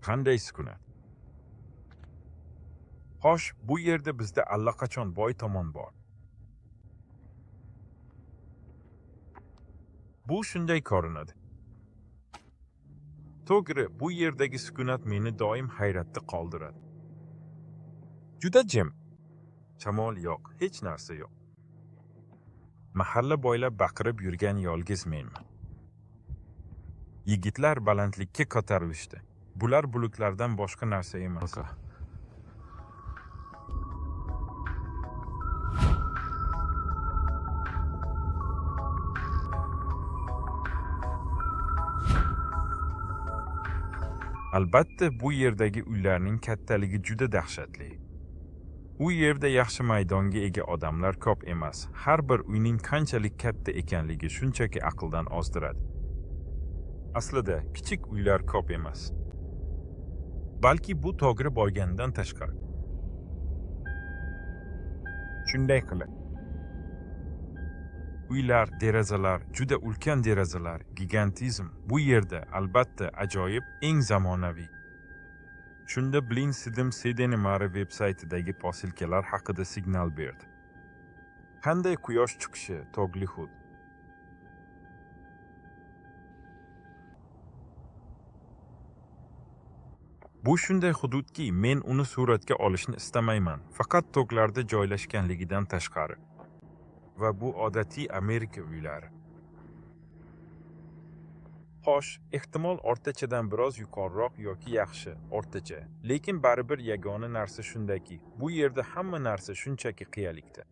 Qanday sukunat? Xo'sh, bu yerda bizda allaqachon boy tomon bor. Bu shunday ko'rinadi. To'g'ri, bu yerdagi sukunat meni doim hayratda qoldiradi. Juda jim. Shamol yo'q, hech narsa yo'q. Mahalla bo'ylab baqirib yurgan yolg'iz menman. Yigitlar balandlikka ko'tarilishdi. Bular bulutlardan boshqa narsa emas. Albatta, bu yerdagi uylarning kattaligi juda dahshatli. U yerda yaxshi maydonga ega odamlar ko'p emas. Har bir uyning qanchalik katta ekanligi shunchaki aqldan ozdiradi. Aslida, kichik uylar ko'p emas. Balki bu to'g'ri bo'lgandan tashqari. Shunday qilib. Uylar, derazalar, juda ulkan derazalar, gigantizm bu yerda albatta ajoyib, eng zamonaviy. Shunda Blin Sidim Sedenimari veb-saytidagi posilkalar haqida signal berdi. Qanday quyosh chiqishi tog'li hud. Bu shunday hududki, men uni suratga olishni istamayman, faqat tog'larda joylashganligidan tashqari. Va bu odatiy Amerika uylari. Xo'sh, ehtimol o'rtachadan biroz yuqoriroq yoki yaxshi, o'rtacha. Lekin baribir yagona narsa shundaki, bu yerda hamma narsa shunchaki qiyalikda.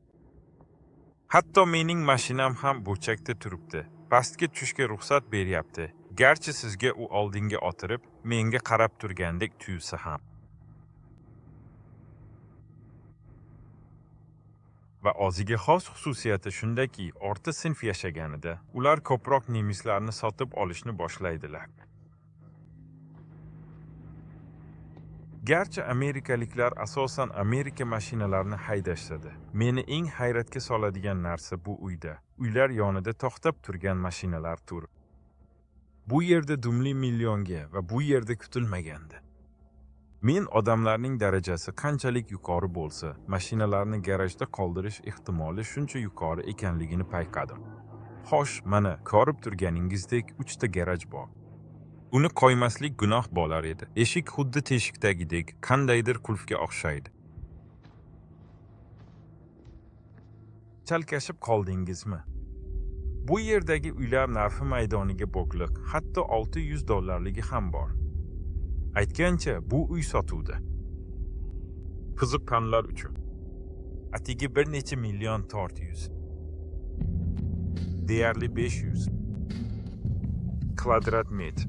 Hatto mening mashinam ham burchakda turibdi. Pastga tushishga ruxsat beryapti. Garchi sizga u oldinga o'tirib, menga qarab turgandek tuyulsa ham. Va o'ziga xos xususiyati shundaki, o'rta sinf yashaganida ular ko'proq nemislarni sotib olishni boshlaydilar. Garchi amerikaliklar asosan Amerika mashinalarini haydashadi. Meni eng hayratga soladigan narsa bu uyda. Uylar yonida to'xtab turgan mashinalar turi. Bu yerda dumli millionga va bu yerda kutilmaganda. Men odamlarning darajasi qanchalik yuqori bo'lsa, mashinalarni garajda qoldirish ehtimoli shuncha yuqori ekanligini payqadim. Xo'sh, mana ko'rib turganingizdek 3 ta garaj bor. Uni qo'ymaslik gunoh bo'lar edi. Eshik xuddi teshikdagidek qandaydir qulfga o'xshaydi. Chalkashib qoldingizmi? Bu yerdagi uylar narxi maydoniga bog'liq, hatto $600 ham bor. Aytgancha, bu uy sotuvda. Qiziqqanlar uchun. Atigi bir necha million 400. Deyarli 500 kvadrat metr.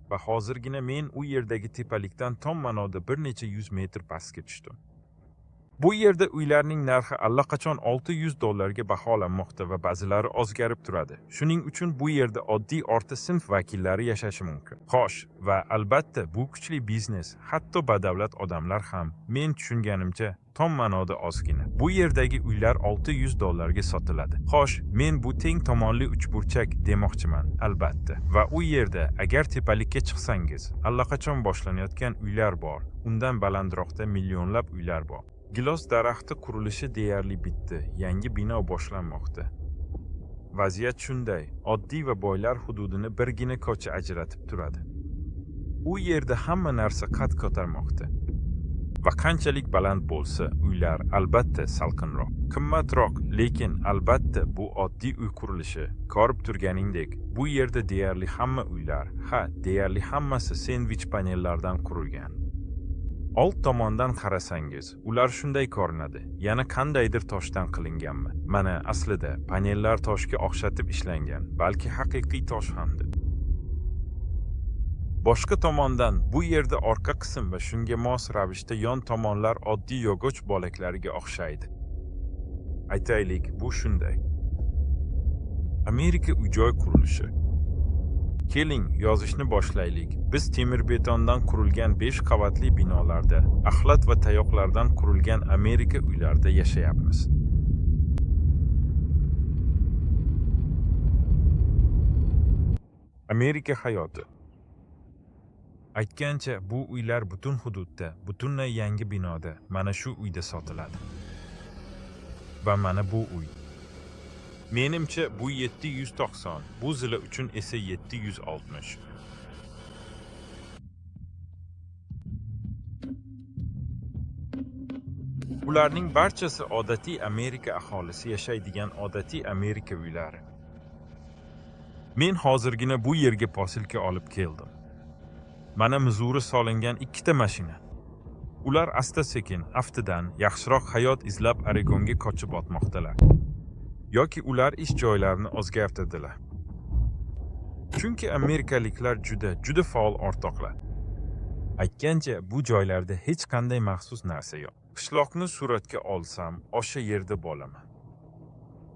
Va hozirgina men u yerdagi tepalikdan tom ma'noda bir necha 100 metr pastga tushdim. Bu yerda uylarning narxi allaqachon $600 ga baholanmoqda va ba'zilari o'zgarib turadi. Shuning uchun bu yerda oddiy o'rta sinf vakillari yashashi mumkin. Xo'sh, va albatta bu kuchli biznes, hatto badavlat odamlar ham, men tushunganimcha, tom ma'noda ozgina. Bu yerdagi uylar $600 ga sotiladi. Xo'sh, men bu teng tomonli uchburchak demoqchiman, albatta. Va u yerda agar tepalikka chiqsangiz, allaqachon boshlanayotgan uylar bor. Undan balandroqda millionlab uylar bor. Gilos daraxti qurilishi deyarli bitdi, yangi bino boshlanmoqda. Vaziyat shunday, oddiy va boylar hududini birgina ko'cha ajratib turadi. U yerda hamma narsa qad ko'tarmoqda. Va qanchalik baland bo'lsa, uylar albatta salqinroq, qimmatroq, lekin albatta bu oddiy uy qurilishi. Ko'rib turganingdek, bu yerda deyarli hamma uylar, deyarli hammasi sendvich panellardan qurilgan. Old tomondan qarasangiz, ular shunday ko'rinadi. Yana qandaydir toshdan qilinganmi? Mana aslida panellar toshga o'xshatib ishlangan, balki haqiqiy tosh hamdir. Boshqa tomondan bu yerda orqa qism va shunga mos ravishda yon tomonlar oddiy yog'och bo'laklariga o'xshaydi. Aytaylik, bu shunday. Amerika uy-joy qurilishi. Keling, yozishni boshlaylik. Biz temir-betondan qurilgan 5 qavatli binolarda, axlat va tayoqlardan qurilgan Amerika uylarida yashayapmiz. Amerika hayoti. Aytgancha, bu uylar butun hududda, butunlay yangi binoda, mana shu uyda sotiladi. Va mana bu uy. Menimcha bu 790, bu zili uchun esa 760. Ularning barchasi odatiy Amerika aholisi yashaydigan odatiy Amerika uylari. Men hozirgina bu yerga posilka olib keldim. Mana Mizuri solingan ikkita mashina. Ular asta-sekin aftidan yaxshiroq hayot izlab Oregonga qochib o'tmoqdalar. Yoki ular ish joylarini o'zgartirdilar. Chunki amerikaliklar juda faol o'rtoqlar. Aytgancha, bu joylarda hech qanday maxsus narsa yo'q. Qishloqni suratga olsam, o'sha yerda bo'laman.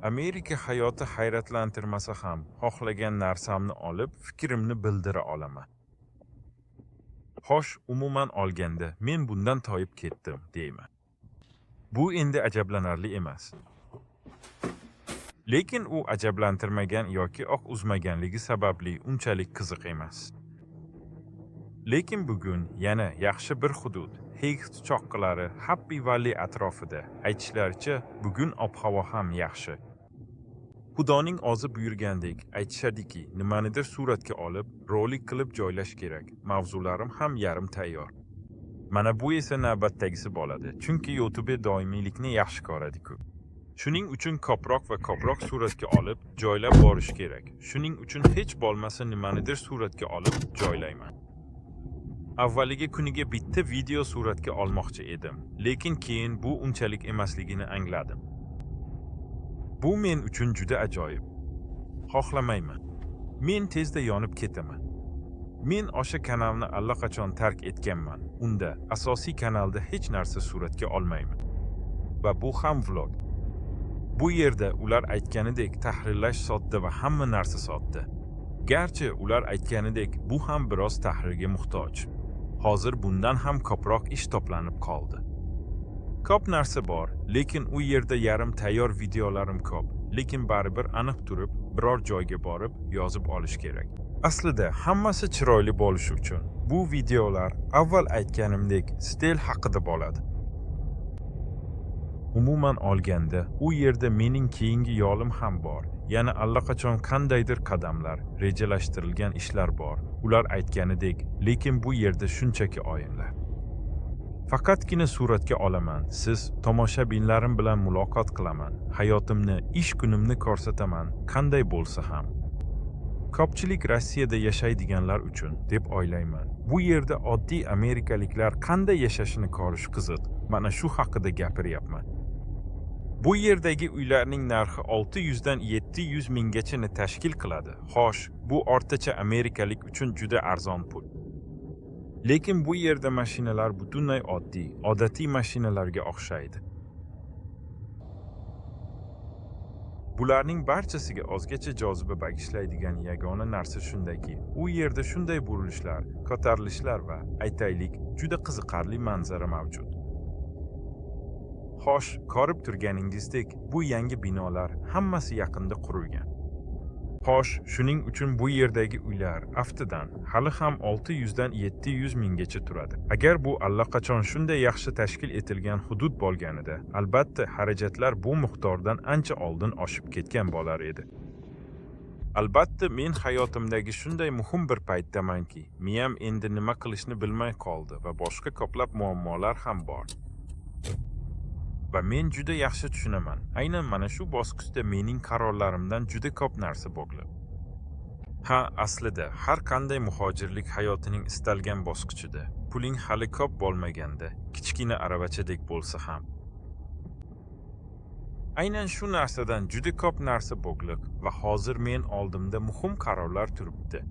Amerika hayoti hayratlantirmasa ham, xohlagan narsamni olib, fikrimni bildira olaman. Xo'sh, umuman olganda, men bundan toyib ketdim, deyman. Bu endi ajablanarli emas. Lekin u ajablantirmagan yoki oq uzmaganligi sababli unchalik qiziq emas. Lekin bugun yana yaxshi bir hudud, Heights choqqalari Happy Valley atrofida. Aytishlaricha, bugun ob-havo ham yaxshi. Xudoning o'zi buyurgandek aytishadiki, nimanidir suratga olib, rolik qilib joylash kerak. Mavzularim ham yarim tayyor. Mana bu esa navbatdagisi bo'ladi, chunki YouTube doimiylikni yaxshi ko'radi-ku. Shuning uchun ko'proq va ko'proq suratga olib, joylab borish kerak. Shuning uchun hech bo'lmasa nimanidir suratga olib, joylayman. Avvaliga kuniga bitta video suratga olmoqchi edim, lekin keyin bu unchalik emasligini angladim. Bu men uchun juda ajoyib. Xohlamayman. Men tezda yonib ketaman. Men o'sha kanalni allaqachon tark etganman. Unda asosiy kanalda hech narsa suratga olmayman. Va bu ham vlog. Bu yerda ular aytganidek tahrirlash sodda va hamma narsa sodda. Garchi ular aytganidek bu ham biroz tahrirga muhtoj. Hozir bundan ham ko'proq ish to'planib qoldi. Ko'p narsa bor, lekin u yerda yarim tayyor videolarim ko'p, lekin baribir aniq turib, biror joyga borib yozib olish kerak. Aslida hammasi chiroyli bo'lishi uchun bu videolar avval aytganimdek stil haqida bo'ladi. Umuman olganda, u yerda mening keyingi yo'lim ham bor. Yana allaqachon qandaydir qadamlar, rejalashtirilgan ishlar bor. Ular aytganidek, lekin bu yerda shunchaki o'yinlar. Faqatgina suratga olaman, siz tomoshabinlarim bilan muloqot qilaman, hayotimni, ish kunimni ko'rsataman, qanday bo'lsa ham. Ko'pchilik Rossiyada yashaydiganlar uchun deb o'ylayman. Bu yerda oddiy amerikaliklar qanday yashashini ko'rish qiziq. Mana shu haqida gapiryapman. Bu yerdagi uylarning narxi 600 dan 700 minggacha tashkil qiladi. Xo'sh, bu o'rtacha amerikalik uchun juda arzon pul. Lekin bu yerda mashinalar butunlay odatiy mashinalarga o'xshaydi. Bularning barchasiga o'zgacha joziba bag'ishlaydigan yagona narsa shundaki, u yerda shunday burilishlar, ko'tarilishlar va aytaylik, juda qiziqarli manzara mavjud. Xo'sh, ko'rib turganingizdek, bu yangi binolar hammasi yaqinda qurilgan. Xo'sh, shuning uchun bu yerdagi uylar aftidan hali ham 600 dan 700 minggacha turadi. Agar bu allaqachon shunday yaxshi tashkil etilgan hudud bo'lganida, albatta xarajatlar bu miqdordan ancha oldin oshib ketgan bo'lar edi. Albatta, men hayotimdagi shunday muhim bir paytdamanki, miyam endi nima qilishni bilmay qoldi va boshqa ko'plab muammolar ham bor. Va men juda yaxshi tushunaman. Aynan mana shu bosqichda mening qarorlarimdan juda ko'p narsa bog'liq. Ha, aslida har qanday muhojirlik hayotining istalgan bosqichida, puling hali ko'p bo'lmaganda, kichkina aravachadek bo'lsa ham. Aynan shu narsadan juda ko'p narsa bog'liq va hozir men oldimda muhim qarorlar turibdi.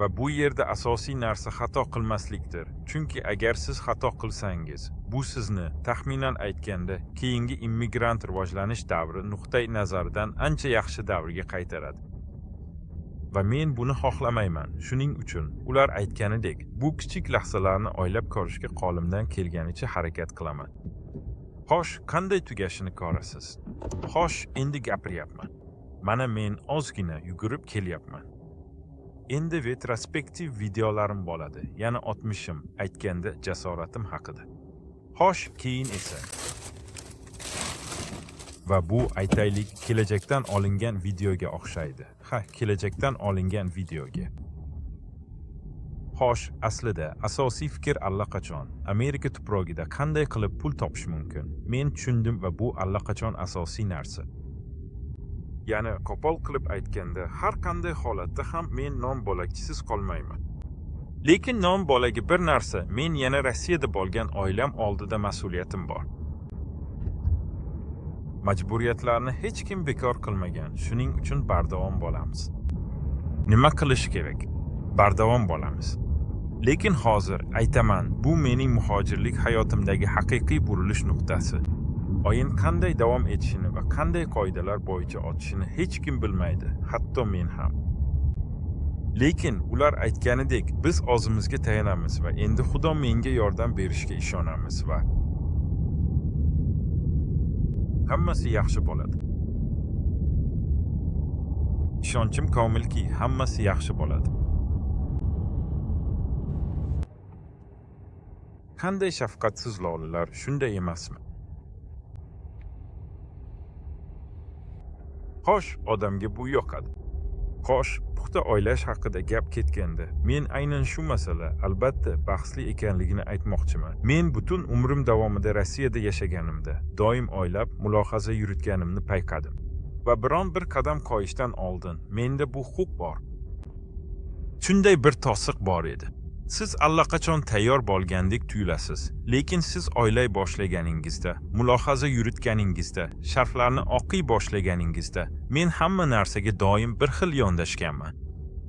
Va bu yerda asosiy narsa xato qilmaslikdir. Chunki agar siz xato qilsangiz, bu sizni taxminan aytganda keyingi immigrant rivojlanish davri nuqtai nazaridan ancha yaxshi davrga qaytaradi. Va men buni xohlamayman. Shuning uchun ular aytganidek, bu kichik lahzalarni o'ylab ko'rishga qo'limdan kelganicha harakat qilaman. Xo'sh, qanday tugashini ko'rasiz? Xo'sh, endi gapiryapman. Mana men ozgina yugurib kelyapman. Endi retrospektiv videolarim bo'ladi. Yana 60im aytganda jasoratim haqida. Xo'sh, keyin esa va bu aytaylik kelajakdan olingan videoga o'xshaydi. Kelajakdan olingan videoga. Xo'sh, aslida asosiy fikr allaqachon Amerika tuprogida qanday qilib pul topish mumkin? Men tushundim va bu allaqachon asosiy narsa. Ya'ni qo'pol qilib aytganda, har qanday holatda ham men non bolakchisiz qolmayman. Lekin non bolaga bir narsa, men yana Rossiyada bo'lgan oilam oldida mas'uliyatim bor. Majburiyatlarni hech kim bekor qilmagan. Shuning uchun bardavom bo'lamiz. Nima qilish kerak? Bardavom bo'lamiz. Lekin hozir aytaman, bu mening muhojirlik hayotimdagi haqiqiy burilish nuqtasi. O'yin qanday davom etishini va qanday qoidalar bo'yicha o'tishini hech kim bilmaydi, hatto men ham. Lekin ular aytganidek, biz o'zimizga tayanamiz va endi Xudo menga yordam berishiga ishonamiz va hammasi yaxshi bo'ladi. Ishonchim komilki, hammasi yaxshi bo'ladi. Qanday shafqatsiz lolalar, shunday emasmi? Xo'sh, odamga bu yoqadi. Xo'sh, puxta o'ylash haqida gap ketganda, men aynan shu masala albatta bahsli ekanligini aytmoqchiman. Men butun umrim davomida Rossiyada yashaganimda doim o'ylab, mulohaza yuritganimni payqadim. Va biron bir qadam qo'yishdan oldin menda bu huquq bor. Shunday bir to'siq bor edi. Siz allaqachon tayyor bo'lgandek tuyulasiz, lekin siz o'ylay boshlaganingizda, mulohaza yuritganingizda, sharhlarni o'qiy boshlaganingizda, men hamma narsaga doim bir xil yondashganman.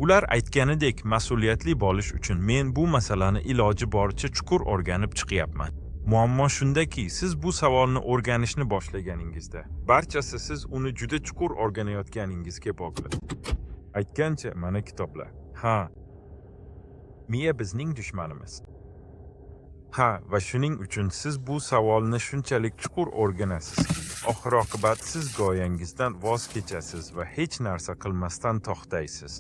Ular aytganidek, mas'uliyatli bo'lish uchun men bu masalani iloji boricha chuqur o'rganib chiqyapman. Muammo shundaki, siz bu savolni o'rganishni boshlaganingizda, barchasi siz uni juda chuqur o'rganayotganingizga bog'liq. Aytgancha, mana kitoblar. Miya bizning dushmanimiz. Va shuning uchun siz bu savolni shunchalik chuqur o'rganasiz. Oxir-oqibat siz go'yangizdan voz kechasiz va hech narsa qilmasdan to'xtaysiz.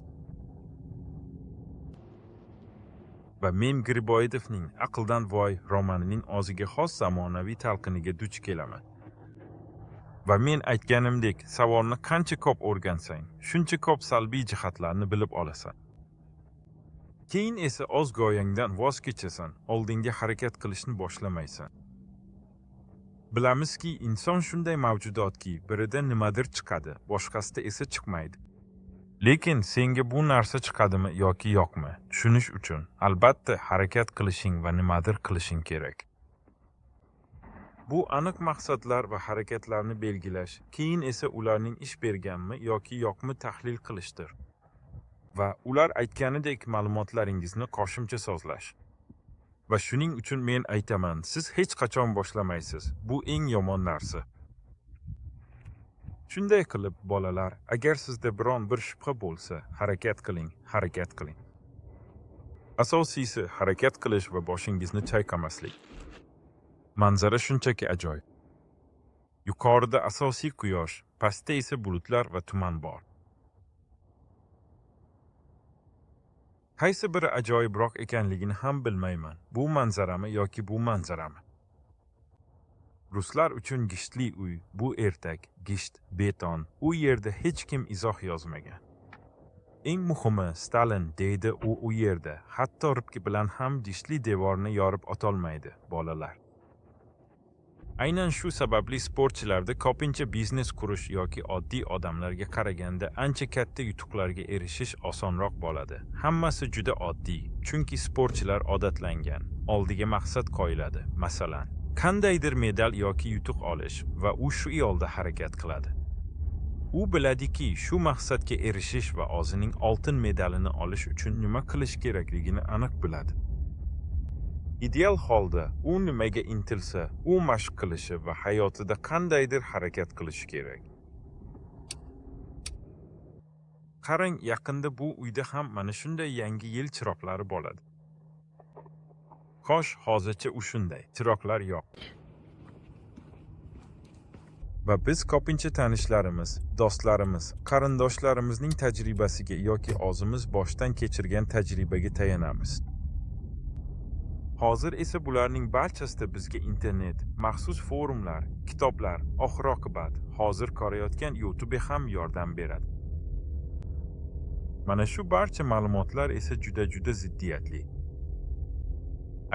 Va men Griboyedovning Aqldan voy romanining o'ziga xos zamonaviy talqiniga duch kelaman. Va men aytganimdek, savolni qancha ko'p o'rgansang, shuncha ko'p salbiy jihatlarni bilib olasan. Keyin esa o'z go'yangdan voz kechasan, oldinga harakat qilishni boshlamaysan. Bilamizki, inson shunday mavjudotki, birida nimadir chiqadi, boshqasida esa chiqmaydi. Lekin senga bu narsa chiqadimi yoki yo'qmi, tushunish uchun albatta harakat qilishing va nimadir qilishing kerak. Bu aniq maqsadlar va harakatlarni belgilash, keyin esa ularning ish berganmi yoki yo'qmi tahlil qilishdir. Va ular aytganidek ma'lumotlaringizni qo'shimcha so'zlash. Va shuning uchun men aytaman, siz hech qachon boshlamaysiz. Bu eng yomon narsa. Shunday qilib, bolalar, agar sizda biron bir shubha bo'lsa, harakat qiling. Asosiysi harakat qilish va boshingizni chayqamaslik. Manzara shunchaki ajoyib. Yuqorida asosiy quyosh, pastda esa bulutlar va tuman bor. Qaysi biri ajoyibroq ekanligini ham bilmayman. Bu manzarami yoki bu manzarami? Ruslar uchun gishtli uy, bu ertak, gisht, beton, u yerda hech kim izoh yozmagan. Eng muhimi, Stalin deydi u yerda, hatto ribki bilan ham gishtli devorni yorib o'tolmaydi, bolalar. Aynan shu sababli sportchilarda ko'pincha biznes qurish yoki oddiy odamlarga qaraganda ancha katta yutuqlarga erishish osonroq bo'ladi. Hammasi juda oddiy, chunki sportchilar odatlangan, oldiga maqsad qo'yiladi. Masalan, qandaydir medal yoki yutuq olish va u shu yo'lda harakat qiladi. U biladiki, shu maqsadga erishish va o'zining oltin medalini olish uchun nima qilish kerakligini aniq biladi. Ideal holda u nimaga intilsa, u mashq qilishi va hayotida qandaydir harakat qilishi kerak. Qarang, yaqinda bu uyda ham mana shunday yangi yil chiroqlari bo'ladi. Xo'sh, hozircha u shunday, chiroqlar yo'q. Va biz ko'pincha tanishlarimiz, do'stlarimiz, qarindoshlarimizning tajribasiga yoki o'zimiz boshdan kechirgan tajribaga tayanamiz. Hozir esa bularning barchasida bizga internet, maxsus forumlar, kitoblar, oxir-oqibat hozir ko'rayotgan YouTube ham yordam beradi. Mana shu barcha ma'lumotlar esa juda ziddiyatli.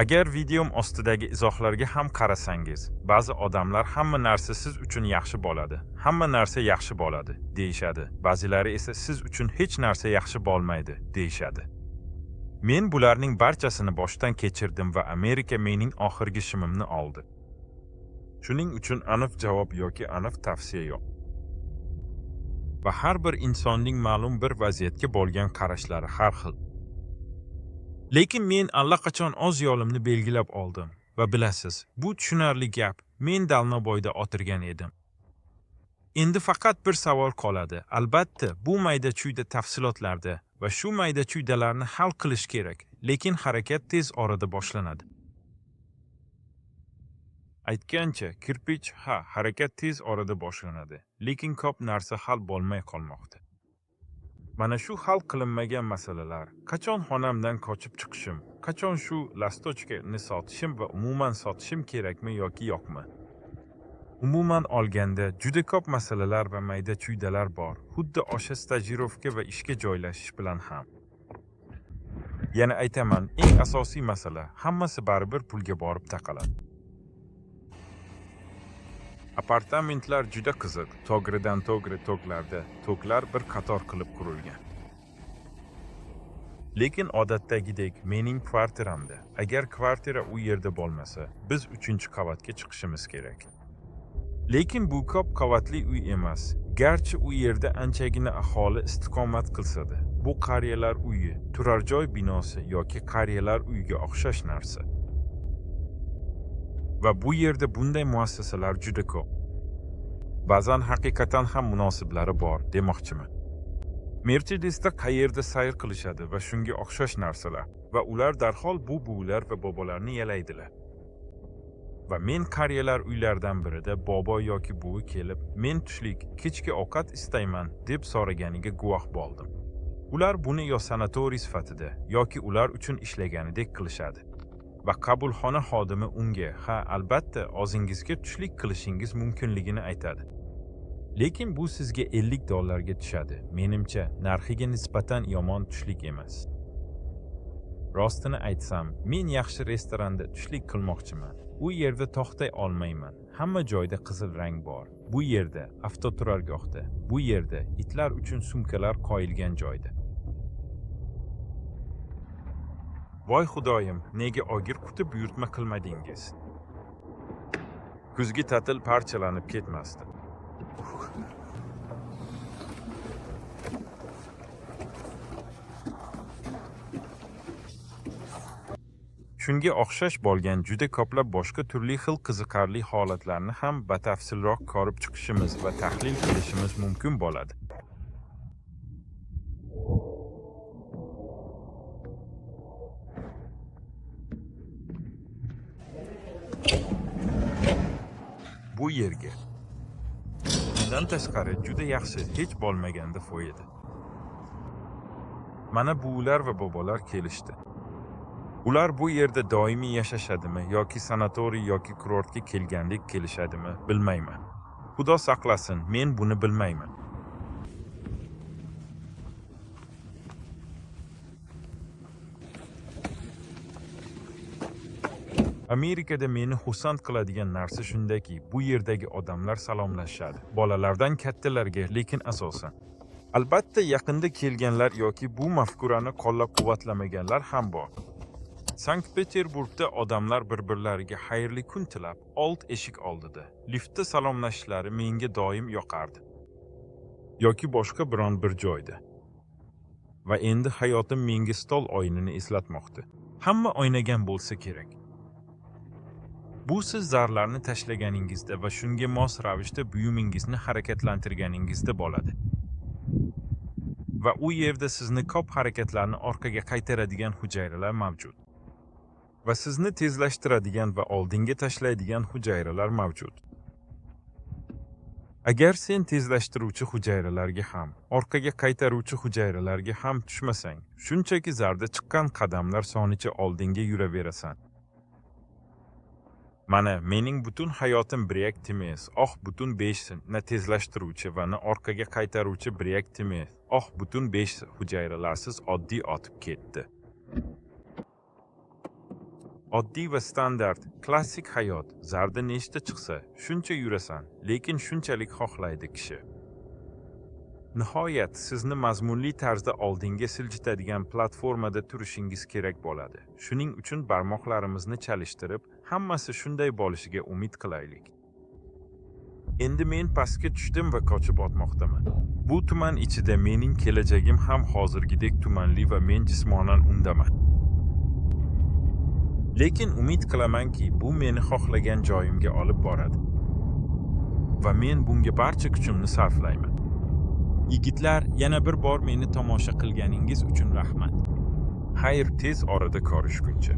Agar videom ostidagi izohlarga ham qarasangiz, ba'zi odamlar hamma narsa siz uchun yaxshi bo'ladi, hamma narsa yaxshi bo'ladi deyishadi. Ba'zilari esa siz uchun hech narsa yaxshi bo'lmaydi deyishadi. Men bularning barchasini boshdan kechirdim va Amerika mening oxirgi shimimni oldi. Shuning uchun aniq javob yoki aniq tavsiya yo'q. Va har bir insonning ma'lum bir vaziyatga bo'lgan qarashlari har xil. Lekin men allaqachon o'z yo'limni belgilab oldim va bilasiz, bu tushunarli gap. Men Dalnoboyda o'tirgan edim. Endi faqat bir savol qoladi. Albatta, bu mayda-chuyda tafsilotlarda va shu mayda-chuydalarni hal qilish kerak, lekin harakat tez orada boshlanadi. Aytgancha, kirpich harakat tez orada boshlanadi, lekin ko'p narsa hal bo'lmay qolmoqda. Mana shu hal qilinmagan masalalar, qachon xonamdan qochib chiqishim, qachon shu lastochkani sotishim va umuman sotishim kerakmi yoki yo'qmi? Umuman olganda, juda ko'p masalalar va mayda-chuydalar bor, xuddi o'sha stajirovka va ishga joylashish bilan ham. Yana aytaman, eng asosiy masala, hammasi baribir pulga borib taqaladi. Apartamentlar juda qiziq, to'g'ridan to'g'ri to'g'larda, to'g'lar bir qator qilib qurilgan. Lekin odatdagidek mening kvartiramda, agar kvartira u yerda bo'lmasa, biz 3-qavatga chiqishimiz kerak. Lekin bu ko'p qavatli uy emas, garchi u yerda anchagina aholi istiqomat qilsa-da, bu qariyalar uyi, turar joy binosi yoki qariyalar uyiga o'xshash narsa. Va bu yerda bunday muassasalar juda ko'p. Ba'zan haqiqatan ham munosiblari bor demoqchiman. Mercedesda qayerda sayr qilishadi va shunga o'xshash narsalar va ular darhol bu buvilar va bobolarni yalaydilar. Va men qariyalar uylaridan birida bobo yoki buvi kelib, men tushlik, kechki ovqat istayman deb so'raganiga guvoh bo'ldim. Ular buni yo sanatoriy sifatida yoki ular uchun ishlaganidek qilishadi. Va qabulxona xodimi unga, albatta, o'zingizga tushlik qilishingiz mumkinligini aytadi. Lekin bu sizga $50 ga tushadi. Menimcha, narxiga nisbatan yomon tushlik emas. Rostini aytsam, men yaxshi restoranda tushlik qilmoqchiman. U yerda to'xtay olmayman. Hamma joyda qizil rang bor. Bu yerda, avtoturargohda, bu yerda, itlar uchun sumkalar qo'yilgan joyda. Voy xudoyim, nega ogir quti buyurtma qilmadingiz? Kuzgi ta'til parchalanib ketmasdi. Shunga o'xshash bo'lgan juda ko'plab boshqa turli xil qiziqarli holatlarni ham batafsilroq ko'rib chiqishimiz va tahlil qilishimiz mumkin bo'ladi. Bu yerga. Bundan tashqari juda yaxshi hech bo'lmaganda foyda. Mana buvilar va bobolar kelishdi. Ular bu yerda doimiy yashashadimi yoki sanatoriy yoki kurortga kelgandek kelishadimi, bilmayman. Xudo saqlasin, men buni bilmayman. Amerikada meni xursand qiladigan narsa shundaki, bu yerdagi odamlar salomlashadi. Bolalardan kattalarga, lekin asosan. Albatta, yaqinda kelganlar yoki bu mafkurani qo'llab-quvvatlamaganlar ham bor. Sankt-Peterburgda odamlar bir-birlariga xayrli kun tilab, old eshik oldida, liftda salomlashishlari menga doim yoqardi. Yoki boshqa biron bir joyda. Va endi hayotim menga stol o'yinini eslatmoqda. Hamma o'ynagan bo'lsa kerak. Bu siz zarlarni tashlaganingizda va shunga mos ravishda buyumingizni harakatlantirganingizda bo'ladi. Va u yerda sizni ko'p harakatlarni orqaga qaytaradigan hujayralar mavjud. Va sizni tezlashtiradigan va oldinga tashlaydigan hujayralar mavjud. Agar sen tezlashtiruvchi hujayralarga ham, orqaga qaytaruvchi hujayralarga ham tushmasang, shunchaki zarda chiqqan qadamlar sonicha oldinga yuraverasan. Mana mening butun hayotim React emas, butun 5 na tezlashtiruvchi va na orqaga qaytaruvchi React emas, butun 5 hujayralarsiz oddiy otib ketdi. Oddiy va standart, klassik hayot, zarda nechta chiqsa, shuncha yurasan, lekin shunchalik xohlaydi kishi. Nihoyat sizni mazmunli tarzda oldinga siljitadigan platformada turishingiz kerak bo'ladi. Shuning uchun barmoqlarimizni chalishtirib, hammasi shunday bo'lishiga umid qilaylik. Endi men pastga tushdim va qochib o'tmoqdaman. Bu tuman ichida mening kelajagim ham hozirgidek tumanli va men jismonan undaman. Lekin umid qilamanki, bu meni xohlagan joyimga olib boradi. Va men bunga barcha kuchimni sarflayman. Yigitlar, yana bir bor meni tomosha qilganingiz uchun rahmat. Xayr, tez orada ko'rishguncha.